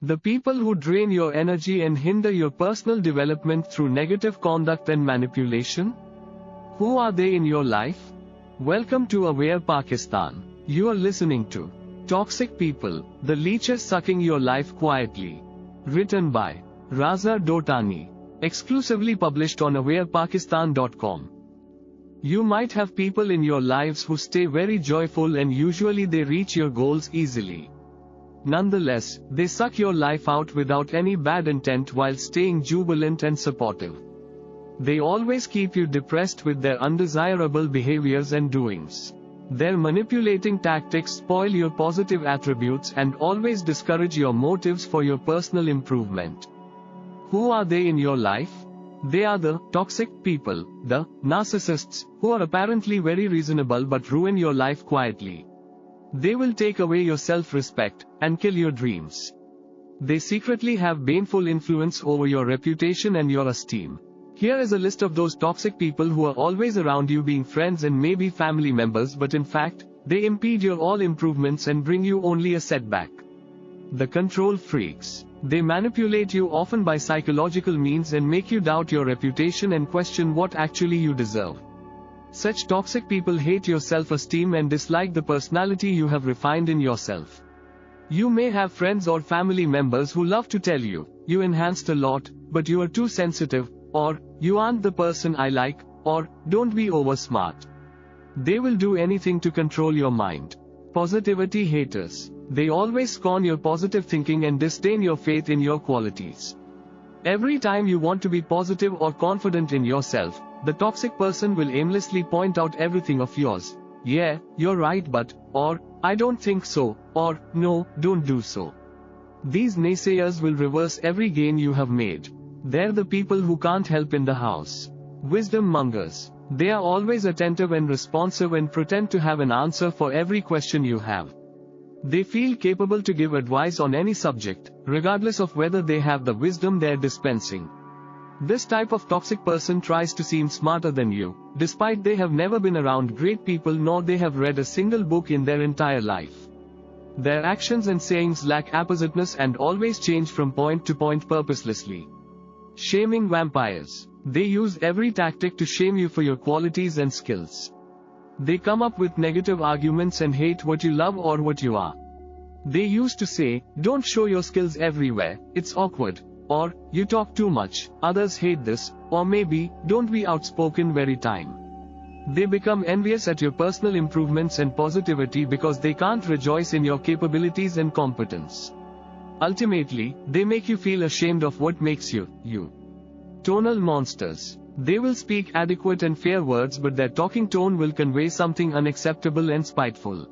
The people who drain your energy and hinder your personal development through negative conduct and manipulation? Who are they in your life? Welcome to Aware Pakistan. You are listening to Toxic People, the Leeches Sucking Your Life Quietly. Written by Raza Dotani. Exclusively published on awarepakistan.com. You might have people in your lives who stay very joyful and usually they reach your goals easily. Nonetheless, they suck your life out without any bad intent while staying jubilant and supportive. They always keep you depressed with their undesirable behaviors and doings. Their manipulating tactics spoil your positive attributes and always discourage your motives for your personal improvement. Who are they in your life? They are the toxic people, the narcissists, who are apparently very reasonable but ruin your life quietly. They will take away your self-respect and kill your dreams. They secretly have baneful influence over your reputation and your esteem. Here is a list of those toxic people who are always around you, being friends and maybe family members, but in fact, they impede your all improvements and bring you only a setback. The control freaks. They manipulate you often by psychological means and make you doubt your reputation and question what actually you deserve. Such toxic people hate your self-esteem and dislike the personality you have refined in yourself. You may have friends or family members who love to tell you, you enhanced a lot, but you are too sensitive, or, you aren't the person I like, or, don't be over smart. They will do anything to control your mind. Positivity haters. They always scorn your positive thinking and disdain your faith in your qualities. Every time you want to be positive or confident in yourself, the toxic person will aimlessly point out everything of yours. Yeah, you're right, but, or, I don't think so, or, no, don't do so. These naysayers will reverse every gain you have made. They're the people who can't help in the house. Wisdom mongers. They are always attentive and responsive and pretend to have an answer for every question you have. They feel capable to give advice on any subject, regardless of whether they have the wisdom they're dispensing. This type of toxic person tries to seem smarter than you, despite they have never been around great people nor they have read a single book in their entire life. Their actions and sayings lack appositeness and always change from point to point purposelessly. Shaming vampires. They use every tactic to shame you for your qualities and skills. They come up with negative arguments and hate what you love or what you are. They used to say, don't show your skills everywhere, it's awkward, or, you talk too much, others hate this, or maybe, don't be outspoken very time. They become envious at your personal improvements and positivity because they can't rejoice in your capabilities and competence. Ultimately, they make you feel ashamed of what makes you, you. Tonal monsters. They will speak adequate and fair words, but their talking tone will convey something unacceptable and spiteful.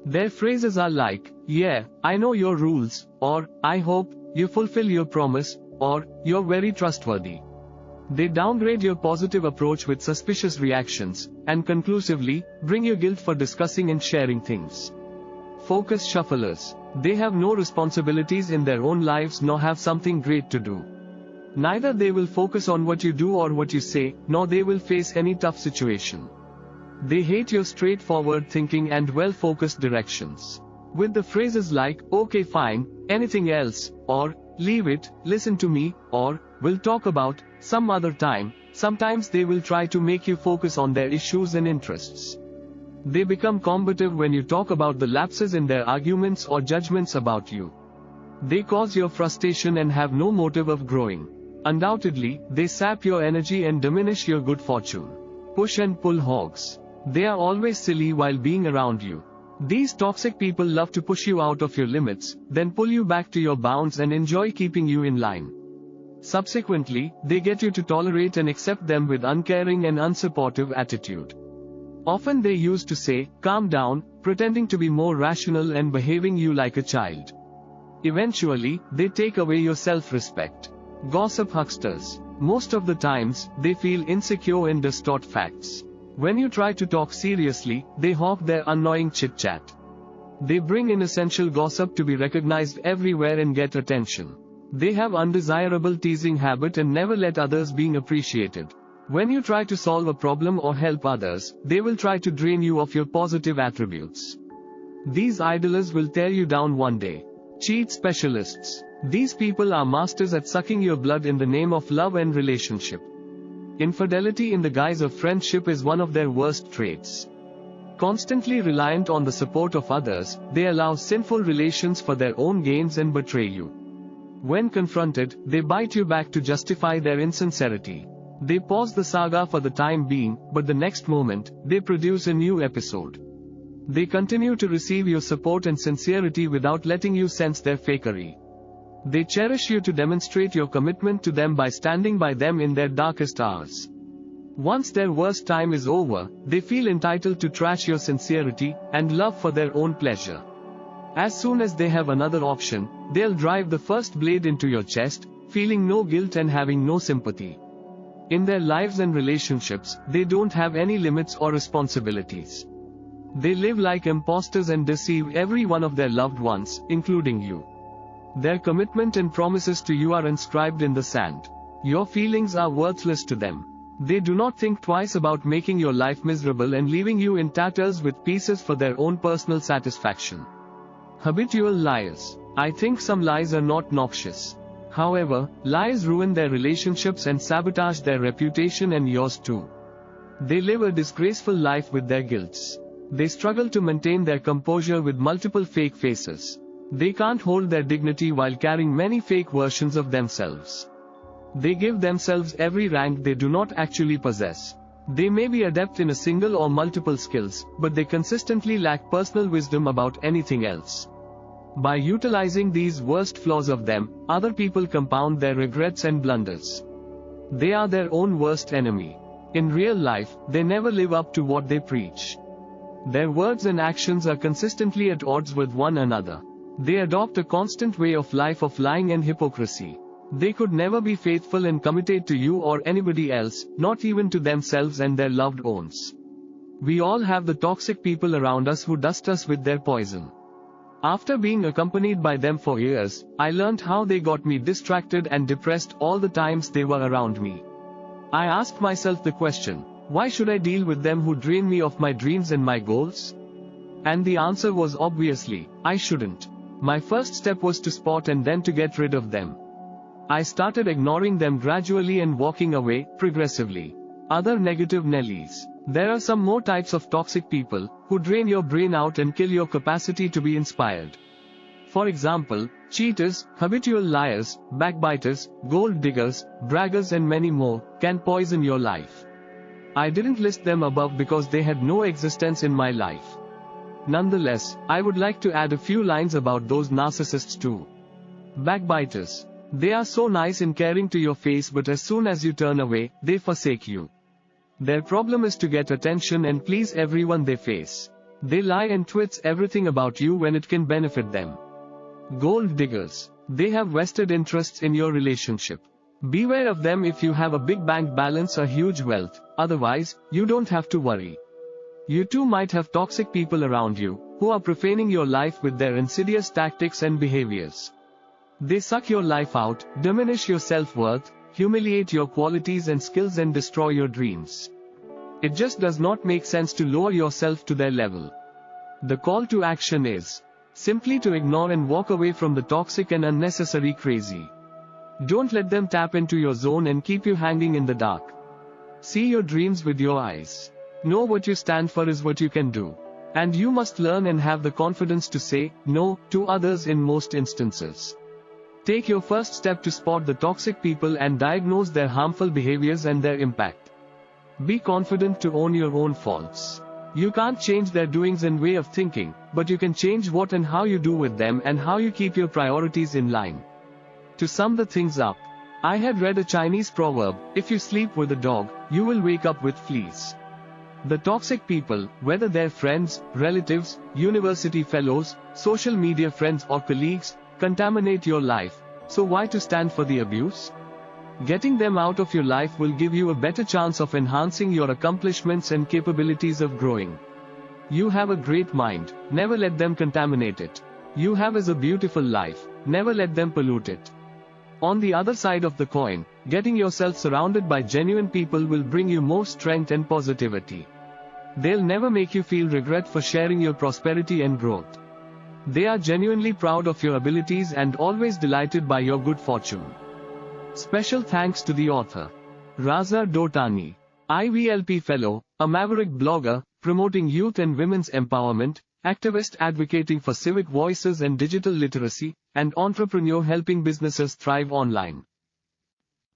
Their phrases are like, yeah, I know your rules, or, I hope you fulfill your promise, or, you're very trustworthy. They downgrade your positive approach with suspicious reactions, and conclusively, bring you guilt for discussing and sharing things. Focus shufflers. They have no responsibilities in their own lives nor have something great to do. Neither they will focus on what you do or what you say, nor they will face any tough situation. They hate your straightforward thinking and well-focused directions. With the phrases like, okay fine, anything else, or, leave it, listen to me, or, we'll talk about, some other time, sometimes they will try to make you focus on their issues and interests. They become combative when you talk about the lapses in their arguments or judgments about you. They cause your frustration and have no motive of growing. Undoubtedly, they sap your energy and diminish your good fortune. Push and pull hogs. They are always silly while being around you. These toxic people love to push you out of your limits, then pull you back to your bounds and enjoy keeping you in line. Subsequently, they get you to tolerate and accept them with uncaring and unsupportive attitude. Often they used to say, calm down, pretending to be more rational and behaving you like a child. Eventually, they take away your self-respect. Gossip hucksters. Most of the times, they feel insecure and distort facts. When you try to talk seriously, they hawk their annoying chit-chat. They bring inessential gossip to be recognized everywhere and get attention. They have undesirable teasing habit and never let others being appreciated. When you try to solve a problem or help others, they will try to drain you of your positive attributes. These idlers will tear you down one day. Cheat specialists. These people are masters at sucking your blood in the name of love and relationship. Infidelity in the guise of friendship is one of their worst traits. Constantly reliant on the support of others, they allow sinful relations for their own gains and betray you. When confronted, they bite you back to justify their insincerity. They pause the saga for the time being, but the next moment, they produce a new episode. They continue to receive your support and sincerity without letting you sense their fakery. They cherish you to demonstrate your commitment to them by standing by them in their darkest hours. Once their worst time is over, they feel entitled to trash your sincerity and love for their own pleasure. As soon as they have another option, they'll drive the first blade into your chest, feeling no guilt and having no sympathy. In their lives and relationships, they don't have any limits or responsibilities. They live like imposters and deceive every one of their loved ones, including you. Their commitment and promises to you are inscribed in the sand. Your feelings are worthless to them. They do not think twice about making your life miserable and leaving you in tatters with pieces for their own personal satisfaction. Habitual liars. I think some lies are not noxious. However, lies ruin their relationships and sabotage their reputation and yours too. They live a disgraceful life with their guilts. They struggle to maintain their composure with multiple fake faces. They can't hold their dignity while carrying many fake versions of themselves. They give themselves every rank they do not actually possess. They may be adept in a single or multiple skills, but they consistently lack personal wisdom about anything else. By utilizing these worst flaws of them, other people compound their regrets and blunders. They are their own worst enemy. In real life, they never live up to what they preach. Their words and actions are consistently at odds with one another. They adopt a constant way of life of lying and hypocrisy. They could never be faithful and committed to you or anybody else, not even to themselves and their loved ones. We all have the toxic people around us who dust us with their poison. After being accompanied by them for years, I learned how they got me distracted and depressed all the times they were around me. I asked myself the question, why should I deal with them who drain me of my dreams and my goals? And the answer was obviously, I shouldn't. My first step was to spot and then to get rid of them. I started ignoring them gradually and walking away, progressively. Other negative Nellies. There are some more types of toxic people, who drain your brain out and kill your capacity to be inspired. For example, cheaters, habitual liars, backbiters, gold diggers, braggers and many more, can poison your life. I didn't list them above because they had no existence in my life. Nonetheless, I would like to add a few lines about those narcissists too. Backbiters. They are so nice in caring to your face, but as soon as you turn away, they forsake you. Their problem is to get attention and please everyone they face. They lie and twist everything about you when it can benefit them. Gold diggers. They have vested interests in your relationship. Beware of them if you have a big bank balance or huge wealth, otherwise, you don't have to worry. You too might have toxic people around you, who are profaning your life with their insidious tactics and behaviors. They suck your life out, diminish your self-worth, humiliate your qualities and skills and destroy your dreams. It just does not make sense to lower yourself to their level. The call to action is simply to ignore and walk away from the toxic and unnecessary crazy. Don't let them tap into your zone and keep you hanging in the dark. See your dreams with your eyes. Know what you stand for is what you can do. And you must learn and have the confidence to say no to others in most instances. Take your first step to spot the toxic people and diagnose their harmful behaviors and their impact. Be confident to own your own faults. You can't change their doings and way of thinking, but you can change what and how you do with them and how you keep your priorities in line. To sum the things up, I had read a Chinese proverb, if you sleep with a dog, you will wake up with fleas. The toxic people, whether they're friends, relatives, university fellows, social media friends or colleagues, contaminate your life, so why to stand for the abuse? Getting them out of your life will give you a better chance of enhancing your accomplishments and capabilities of growing. You have a great mind, never let them contaminate it. You have a beautiful life, never let them pollute it. On the other side of the coin, getting yourself surrounded by genuine people will bring you more strength and positivity. They'll never make you feel regret for sharing your prosperity and growth. They are genuinely proud of your abilities and always delighted by your good fortune. Special thanks to the author, Raza Dotani, IVLP Fellow, a maverick blogger, promoting youth and women's empowerment, activist advocating for civic voices and digital literacy, and entrepreneur helping businesses thrive online.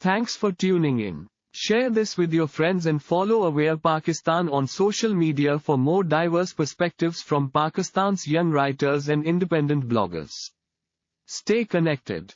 Thanks for tuning in. Share this with your friends and follow Aware Pakistan on social media for more diverse perspectives from Pakistan's young writers and independent bloggers. Stay connected.